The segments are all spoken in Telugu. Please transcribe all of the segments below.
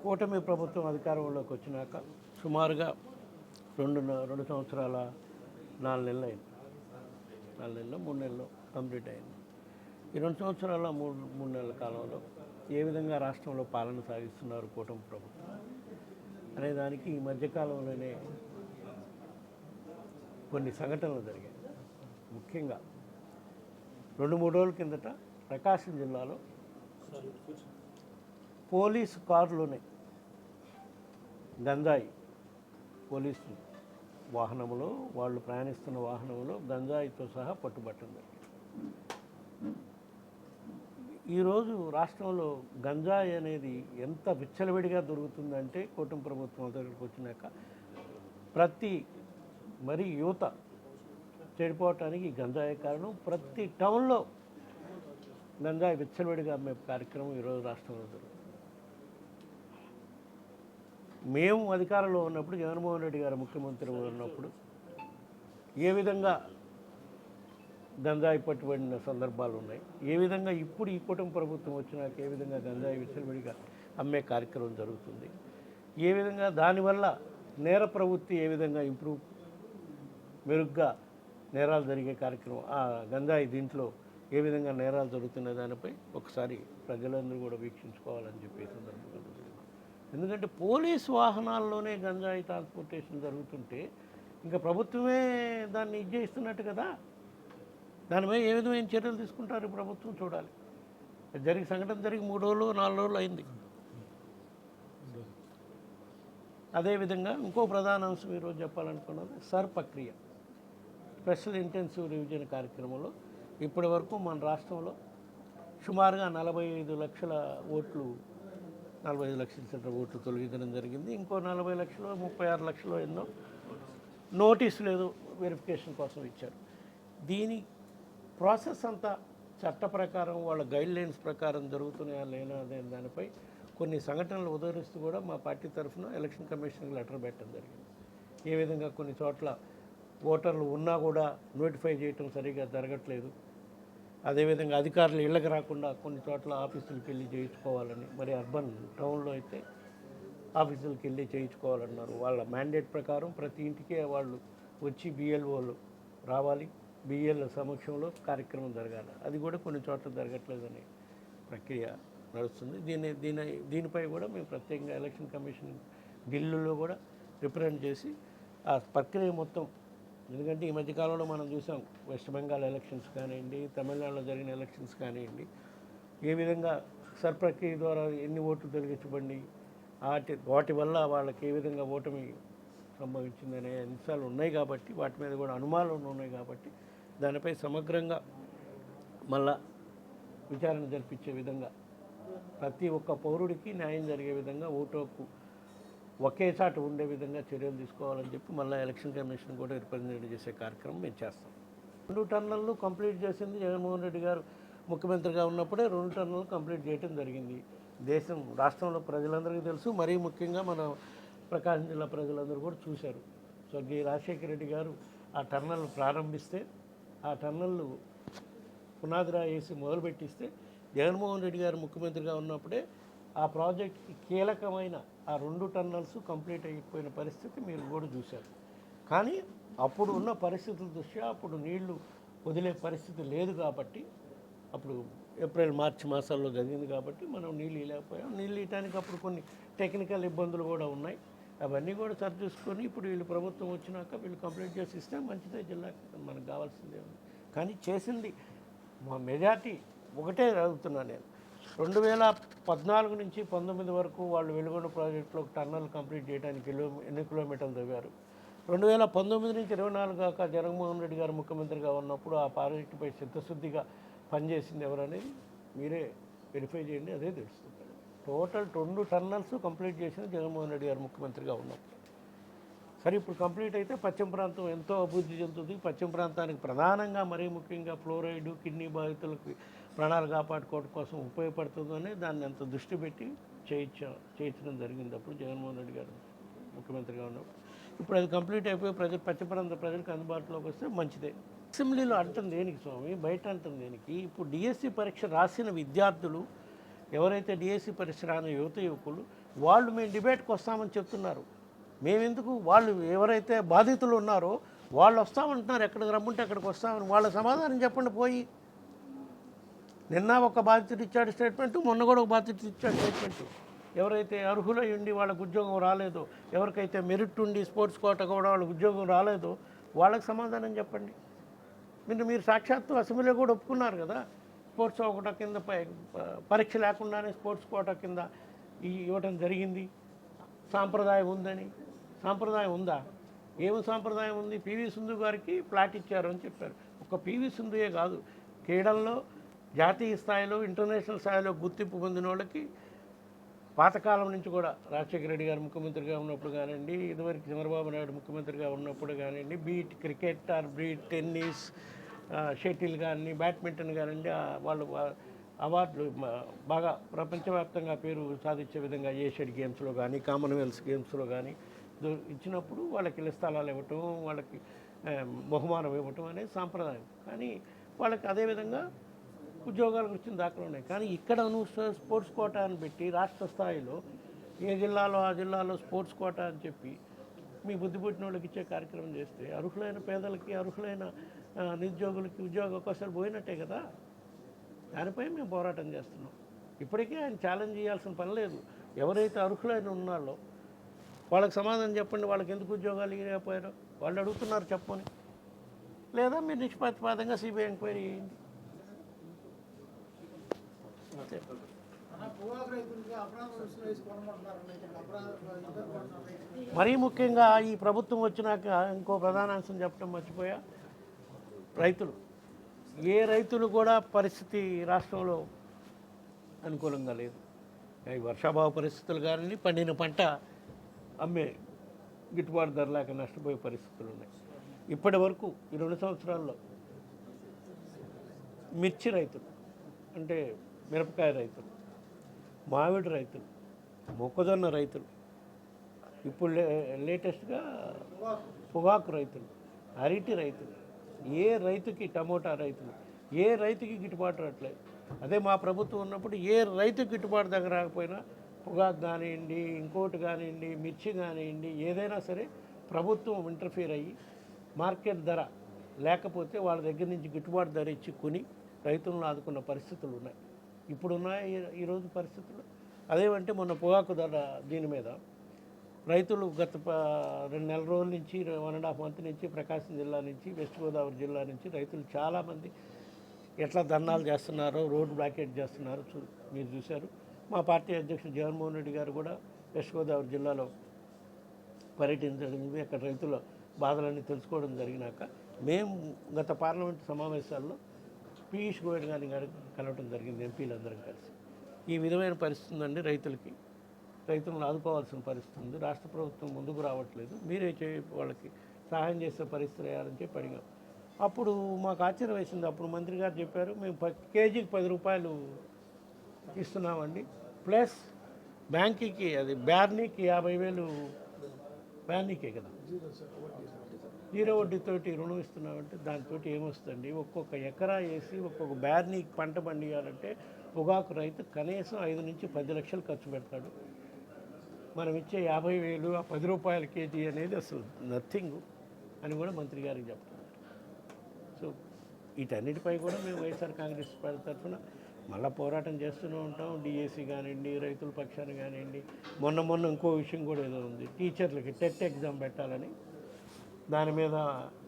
కూటమి ప్రభుత్వం అధికారంలోకి వచ్చినాక సుమారుగా రెండు సంవత్సరాల 4 నెలలు అయింది. 4 నెలలు 3 నెలలు కంప్లీట్ అయింది. ఈ 2 సంవత్సరాల 3 నెలల కాలంలో ఏ విధంగా రాష్ట్రంలో పాలన సాగిస్తున్నారు కూటమి ప్రభుత్వం అనే దానికి ఈ మధ్యకాలంలోనే కొన్ని సంఘటనలు జరిగాయి. ముఖ్యంగా 2-3 రోజుల కిందట ప్రకాశం జిల్లాలో పోలీసు కారులోనే గంజాయి, పోలీసు వాహనంలో వాళ్ళు ప్రయాణిస్తున్న వాహనంలో గంజాయితో సహా పట్టుబట్టింది. ఈరోజు రాష్ట్రంలో గంజాయి అనేది ఎంత విచ్చలవిడిగా దొరుకుతుందంటే కూటమి ప్రభుత్వం దగ్గరికి వచ్చినాక మరి యువత చెడిపోవటానికి గంజాయి కారణం. ప్రతి టౌన్లో గంజాయి విచ్చలవిడిగా అమ్మే కార్యక్రమం ఈరోజు రాష్ట్రంలో జరుగుతుంది. మేము అధికారంలో ఉన్నప్పుడు, జగన్మోహన్ రెడ్డి గారు ముఖ్యమంత్రి ఉన్నప్పుడు ఏ విధంగా గంజాయి పట్టుబడిన సందర్భాలు ఉన్నాయి, ఏ విధంగా ఇప్పుడు ఈ కూటమి ప్రభుత్వం వచ్చినాక ఏ విధంగా గంజాయి విచ్చలవిడిగా అమ్మే కార్యక్రమం జరుగుతుంది, ఏ విధంగా దానివల్ల నేర ప్రవృత్తి ఏ విధంగా మెరుగ్గా నేరాలు జరిగే కార్యక్రమం, ఆ గంజాయి దీంట్లో ఏ విధంగా నేరాలు జరుగుతున్న దానిపై ఒకసారి ప్రజలందరూ కూడా వీక్షించుకోవాలని చెప్పే సందర్భంగా. ఎందుకంటే పోలీసు వాహనాల్లోనే గంజాయి ట్రాన్స్పోర్టేషన్ జరుగుతుంటే ఇంకా ప్రభుత్వమే దాన్ని చేస్తున్నట్టు కదా. దానిపై ఏ విధమైన చర్యలు తీసుకుంటారు ప్రభుత్వం చూడాలి. సంఘటన జరిగి 3 రోజులు 4 రోజులు అయింది. అదేవిధంగా ఇంకో ప్రధాన అంశం ఈరోజు చెప్పాలనుకున్నది సర్ ప్రక్రియ, స్పెషల్ ఇంటెన్సివ్ రివిజన్ కార్యక్రమంలో ఇప్పటి వరకు మన రాష్ట్రంలో సుమారుగా 45 లక్షల ఓట్లు, 45 లక్షల చిల్లర ఓట్లు తొలగించడం జరిగింది. ఇంకో 40 లక్షలు 36 లక్షలు ఎన్నో నోటీసులు ఏదో వెరిఫికేషన్ కోసం ఇచ్చారు. దీని ప్రాసెస్ అంతా చట్ట ప్రకారం వాళ్ళ గైడ్లైన్స్ ప్రకారం జరుగుతున్నాయా లేనా అనే దానిపై కొన్ని సంఘటనలు ఉదహరిస్తూ కూడా మా పార్టీ తరఫున ఎలక్షన్ కమిషన్కి లెటర్ పెట్టడం జరిగింది. ఏ విధంగా కొన్ని చోట్ల ఓటర్లు ఉన్నా కూడా నోటిఫై చేయటం సరిగా జరగట్లేదు, అదేవిధంగా అధికారులు ఇళ్ళకి రాకుండా కొన్ని చోట్ల ఆఫీసులకు వెళ్ళి చేయించుకోవాలని, మరి అర్బన్ టౌన్లో అయితే ఆఫీసులకు వెళ్ళి చేయించుకోవాలన్నారు. వాళ్ళ మ్యాండేట్ ప్రకారం ప్రతి ఇంటికే వాళ్ళు వచ్చి బిఎల్ఓలు రావాలి, బిఎల్ సమక్షంలో కార్యక్రమం జరగాలి. అది కూడా కొన్ని చోట్ల జరగట్లేదనే ప్రక్రియ నడుస్తుంది. దీనిపై కూడా మేము ప్రత్యేకంగా ఎలక్షన్ కమిషన్ ఢిల్లీలో కూడా రిప్రజెంట్ చేసి ఆ ప్రక్రియ మొత్తం, ఎందుకంటే ఈ మధ్యకాలంలో మనం చూసాం వెస్ట్ బెంగాల్ ఎలక్షన్స్ కానివ్వండి, తమిళనాడులో జరిగిన ఎలక్షన్స్ కానివ్వండి, ఏ విధంగా సర్ ప్రక్రియ ద్వారా ఎన్ని ఓట్లు తొలగించబడి వాటి వల్ల వాళ్ళకి ఏ విధంగా ఓటమి సంభవించిందనే అంశాలు ఉన్నాయి కాబట్టి, వాటి మీద కూడా అనుమానాలు ఉన్నాయి కాబట్టి దానిపై సమగ్రంగా మళ్ళా విచారణ జరిపించే విధంగా ప్రతి ఒక్క పౌరుడికి న్యాయం జరిగే విధంగా ఓటు హక్కు ఒకే చాటు ఉండే విధంగా చర్యలు తీసుకోవాలని చెప్పి మళ్ళీ ఎలక్షన్ కమిషన్ కూడా రిప్రజెంట్ చేసే కార్యక్రమం మేము చేస్తాం. 2 టర్నులు కంప్లీట్ చేసింది జగన్మోహన్ రెడ్డి గారు ముఖ్యమంత్రిగా ఉన్నప్పుడే 2 టర్నులు కంప్లీట్ చేయడం జరిగింది. రాష్ట్రంలో ప్రజలందరికీ తెలుసు, మరీ ముఖ్యంగా మన ప్రకాశం జిల్లా ప్రజలందరూ కూడా చూశారు. స్వర్గీయ రాజశేఖర రెడ్డి గారు ఆ టర్నల్ ప్రారంభిస్తే, ఆ టర్నల్ పునాదిరా వేసి మొదలుపెట్టిస్తే జగన్మోహన్ రెడ్డి గారు ముఖ్యమంత్రిగా ఉన్నప్పుడే ఆ ప్రాజెక్ట్కి కీలకమైన ఆ 2 టర్నల్స్ కంప్లీట్ అయిపోయిన పరిస్థితి మీరు కూడా చూశారు. కానీ అప్పుడు ఉన్న పరిస్థితుల దృష్ట్యా అప్పుడు నీళ్లు వదిలే పరిస్థితి లేదు కాబట్టి, అప్పుడు ఏప్రిల్ మార్చి మాసాల్లో జరిగింది కాబట్టి మనం నీళ్ళు ఇవ్వలేకపోయాం. నీళ్ళు ఇవ్వడానికి అప్పుడు కొన్ని టెక్నికల్ ఇబ్బందులు కూడా ఉన్నాయి. అవన్నీ కూడా సరి చూసుకొని ఇప్పుడు వీళ్ళు ప్రభుత్వం వచ్చినాక వీళ్ళు కంప్లీట్ చేసి ఇస్తే మంచిదే, జిల్లాకి మనకు కావాల్సిందే ఉంది. కానీ చేసింది మా మెజార్టీ ఒకటే అడుగుతున్నాను నేను. 2014 నుంచి 19 వరకు వాళ్ళు వెలుగొండ ప్రాజెక్టులో టర్నల్ కంప్లీట్ చేయడానికి ఎన్ని కిలోమీటర్లు తవ్వారు. 2019 నుంచి 24 దాకా జగన్మోహన్ రెడ్డి గారు ముఖ్యమంత్రిగా ఉన్నప్పుడు ఆ ప్రాజెక్టుపై చిత్తశుద్ధిగా పనిచేసింది ఎవరనేది మీరే వెరిఫై చేయండి, అదే తెలుస్తుంది. టోటల్ 2 టర్నల్స్ కంప్లీట్ చేసింది జగన్మోహన్ రెడ్డి గారు ముఖ్యమంత్రిగా ఉన్నప్పుడు. సరే, ఇప్పుడు కంప్లీట్ అయితే పశ్చిమ ప్రాంతం ఎంతో అభివృద్ధి చెందుతుంది. పశ్చిమ ప్రాంతానికి ప్రధానంగా మరీ ముఖ్యంగా ఫ్లోరైడ్, కిడ్నీ బాధితులకి ప్రాణాలు కాపాడుకోవడం కోసం ఉపయోగపడుతుందని దాన్ని అంత దృష్టి పెట్టి చేయించడం జరిగింది అప్పుడు జగన్మోహన్ రెడ్డి గారు ముఖ్యమంత్రిగా ఉన్నప్పుడు. ఇప్పుడు అది కంప్లీట్ అయిపోయి పశ్చిమ ప్రాంత ప్రజలకు అందుబాటులోకి వస్తే మంచిదే. అసెంబ్లీలో అంటుంది దేనికి స్వామి, బయట అంటుంది దేనికి? ఇప్పుడు డిఎస్సి పరీక్ష రాసిన విద్యార్థులు ఎవరైతే డిఎస్సి పరీక్ష రాని యువకులు వాళ్ళు మేము డిబేట్కి వస్తామని చెప్తున్నారు. మేమెందుకు? వాళ్ళు ఎవరైతే బాధితులు ఉన్నారో వాళ్ళు వస్తామంటున్నారు, ఎక్కడికి రమ్మంటే అక్కడికి వస్తామని. వాళ్ళ సమాధానం చెప్పండి పోయి. నిన్న ఒక బాధితుడు ఇచ్చాడు స్టేట్మెంటు, మొన్న కూడా ఒక బాధితుడు ఇచ్చాడు స్టేట్మెంటు. ఎవరైతే అర్హులై ఉండి వాళ్ళకు ఉద్యోగం రాలేదో, ఎవరికైతే మెరిట్ ఉండి స్పోర్ట్స్ కోట కూడా వాళ్ళకి ఉద్యోగం రాలేదో వాళ్ళకి సమాధానం చెప్పండి. మీరు సాక్షాత్తు అసెంబ్లీలో కూడా ఒప్పుకున్నారు కదా, స్పోర్ట్స్ కోటా కింద పరీక్ష లేకుండానే స్పోర్ట్స్ కోటా కింద ఇవ్వటం జరిగింది. సాంప్రదాయం ఉందని. సాంప్రదాయం ఉందా? ఏమి సాంప్రదాయం ఉంది? పివి సింధు గారికి ప్లాట్ ఇచ్చారు అని చెప్పారు. ఒక పివి సింధుయే కాదు, క్రీడల్లో జాతీయ స్థాయిలో ఇంటర్నేషనల్ స్థాయిలో గుర్తింపు పొందిన వాళ్ళకి పాతకాలం నుంచి కూడా రాజశేఖర రెడ్డి గారు ముఖ్యమంత్రిగా ఉన్నప్పుడు కానివ్వండి, ఇదివరకు చంద్రబాబు నాయుడు ముఖ్యమంత్రిగా ఉన్నప్పుడు కానివ్వండి, beat cricket or beat tennis, shuttle కానీ, బ్యాడ్మింటన్ కానివ్వండి, వాళ్ళు అవార్డులు బాగా ప్రపంచవ్యాప్తంగా పేరు సాధించే విధంగా ఏషియన్ గేమ్స్లో కానీ, కామన్వెల్త్ గేమ్స్లో కానీ ఇచ్చినప్పుడు వాళ్ళకి ఇళ్ల స్థలాలు ఇవ్వటం, వాళ్ళకి బహుమానం ఇవ్వటం అనేది సాంప్రదాయం. కానీ వాళ్ళకి అదేవిధంగా ఉద్యోగాలకు వచ్చిన దాఖలు ఉన్నాయి. కానీ ఇక్కడ నువ్వు స్పోర్ట్స్ కోటా అని పెట్టి రాష్ట్ర స్థాయిలో ఏ జిల్లాలో ఆ జిల్లాలో స్పోర్ట్స్ కోటా అని చెప్పి మీ బుద్ధి పుట్టిన వాళ్ళకి ఇచ్చే కార్యక్రమం చేస్తే అర్హులైన పేదలకి, అర్హులైన నిరుద్యోగులకి ఉద్యోగ అవకాశాలు పోయినట్టే కదా. దానిపై మేము పోరాటం చేస్తున్నాం. ఇప్పటికీ ఆయన ఛాలెంజ్ చేయాల్సిన పని లేదు. ఎవరైతే అర్హులైన ఉన్నారో వాళ్ళకి సమాధానం చెప్పండి. వాళ్ళకి ఎందుకు ఉద్యోగాలు ఇవ్వకపోయారో వాళ్ళు అడుగుతున్నారు చెప్పని. లేదా మీరు నిష్పక్షపాతంగా సిబిఐ ఎంక్వైరీ చేయండి. మరీ ముఖ్యంగా ఈ ప్రభుత్వం వచ్చినాక ఇంకో ప్రధాన అంశం చెప్పడం మర్చిపోయా. రైతులు, ఏ రైతులు కూడా పరిస్థితి రాష్ట్రంలో అనుకూలంగా లేదు. ఈ వర్షాభావ పరిస్థితులు కానీ, పండిన పంట అమ్మే గిట్టుబాటు ధర లేక నష్టపోయే పరిస్థితులు ఉన్నాయి. ఇప్పటి వరకు ఈ 2 సంవత్సరాల్లో మిర్చి రైతులు, అంటే మిరపకాయ రైతులు, మామిడి రైతులు, మొక్కజొన్న రైతులు, ఇప్పుడు లేటెస్ట్గా పొగాకు రైతులు, అరటి రైతులు, ఏ రైతుకి, టమోటా రైతులు, ఏ రైతుకి గిట్టుబాటు రావట్లేదు. అదే మా ప్రభుత్వం ఉన్నప్పుడు ఏ రైతుకి గిట్టుబాటు దగ్గర రాకపోయినా పొగాకు కానివ్వండి, ఇంకోటి కానివ్వండి, మిర్చి కానివ్వండి, ఏదైనా సరే ప్రభుత్వం ఇంటర్ఫీర్ అయ్యి మార్కెట్ ధర లేకపోతే వాళ్ళ దగ్గర నుంచి గిట్టుబాటు ధర ఇచ్చి కొని రైతులను ఆదుకున్న పరిస్థితులు ఉన్నాయి. ఇప్పుడున్నాయి ఈరోజు పరిస్థితులు. అదేమంటే మొన్న పొగాకు ధర దీని మీద రైతులు గత 2 నెలల రోజుల నుంచి, 1.5 మంత్ నుంచి ప్రకాశం జిల్లా నుంచి, వెస్ట్ గోదావరి జిల్లా నుంచి రైతులు చాలామంది ఎట్లా ధర్నాలు చేస్తున్నారో, రోడ్డు బ్లాకేట్ చేస్తున్నారో మీరు చూశారు. మా పార్టీ అధ్యక్షుడు జగన్మోహన్ రెడ్డి గారు కూడా వెస్ట్ గోదావరి జిల్లాలో పర్యటించడం, అక్కడ రైతుల బాధలన్నీ తెలుసుకోవడం జరిగినాక మేము గత పార్లమెంటు సమావేశాల్లో పీయూష్ గోయల్ గారిని కలవడం జరిగింది, ఎంపీలందరం కలిసి. ఈ విధమైన పరిస్థితి ఉందండి రైతులకి, రైతులను ఆదుకోవాల్సిన పరిస్థితి ఉంది. రాష్ట్ర ప్రభుత్వం ముందుకు రావట్లేదు, మీరే వాళ్ళకి సహాయం చేసే పరిస్థితి వేయాలని చెప్పి అడిగాం. అప్పుడు మాకు ఆశ్చర్యం వేసింది. అప్పుడు మంత్రి గారు చెప్పారు, మేము కేజీకి 10 రూపాయలు ఇస్తున్నామండి, ప్లస్ బ్యాంకుకి, అది బ్యార్నీకి 50,000, బ్యార్నీకే కదా, 0 వడ్డీతోటి రుణం ఇస్తున్నామంటే దాంతో ఏమొస్తుందండి? ఒక్కొక్క ఎకరా వేసి ఒక్కొక్క బ్యార్నీకి పంట పండియాలంటే పొగాకు రైతు కనీసం 5 నుంచి 10 లక్షలు ఖర్చు పెడతాడు. మనం ఇచ్చే 50,000 ఆ 10 రూపాయల కేజీ అనేది అసలు నథింగ్ అని కూడా మంత్రి గారికి చెప్తున్నారు. సో వీటన్నిటిపై కూడా మేము వైఎస్ఆర్ కాంగ్రెస్ పార్టీ తరఫున మళ్ళీ పోరాటం చేస్తూనే ఉంటాం. డిఏసీ కానివ్వండి, రైతుల పక్షాన కానివ్వండి. మొన్న ఇంకో విషయం కూడా ఏదో ఉంది, టీచర్లకి టెట్ ఎగ్జామ్ పెట్టాలని, దాని మీద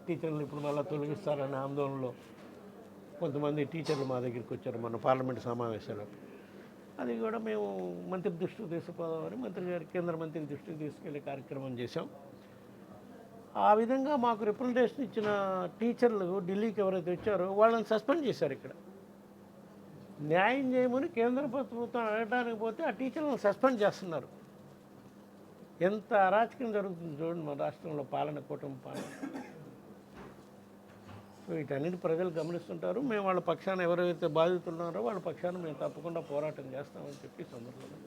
టీచర్లు ఇప్పుడు మళ్ళీ తొలగిస్తారనే ఆందోళనలో కొంతమంది టీచర్లు మా దగ్గరికి వచ్చారు మొన్న పార్లమెంట్ సమావేశాలు. అది కూడా మేము మంత్రి దృష్టికి తీసుకుపోదామని మంత్రి గారి, కేంద్ర మంత్రి దృష్టికి తీసుకెళ్లే కార్యక్రమం చేశాం. ఆ విధంగా మాకు రిప్రజెంటేషన్ ఇచ్చిన టీచర్లు ఢిల్లీకి ఎవరైతే వచ్చారో వాళ్ళని సస్పెండ్ చేశారు. ఇక్కడ న్యాయం చేయమని కేంద్ర ప్రభుత్వం అడగడానికి పోతే ఆ టీచర్లను సస్పెండ్ చేస్తున్నారు. ఎంత అరాచకం జరుగుతుంది చూడండి మన రాష్ట్రంలో, పాలన, కూటమి పాలన. సో వీటన్నిటి ప్రజలు గమనిస్తుంటారు. మేము వాళ్ళ పక్షాన ఎవరైతే బాధితున్నారో వాళ్ళ పక్షాన మేము తప్పకుండా పోరాటం చేస్తామని చెప్పి సందర్భంగా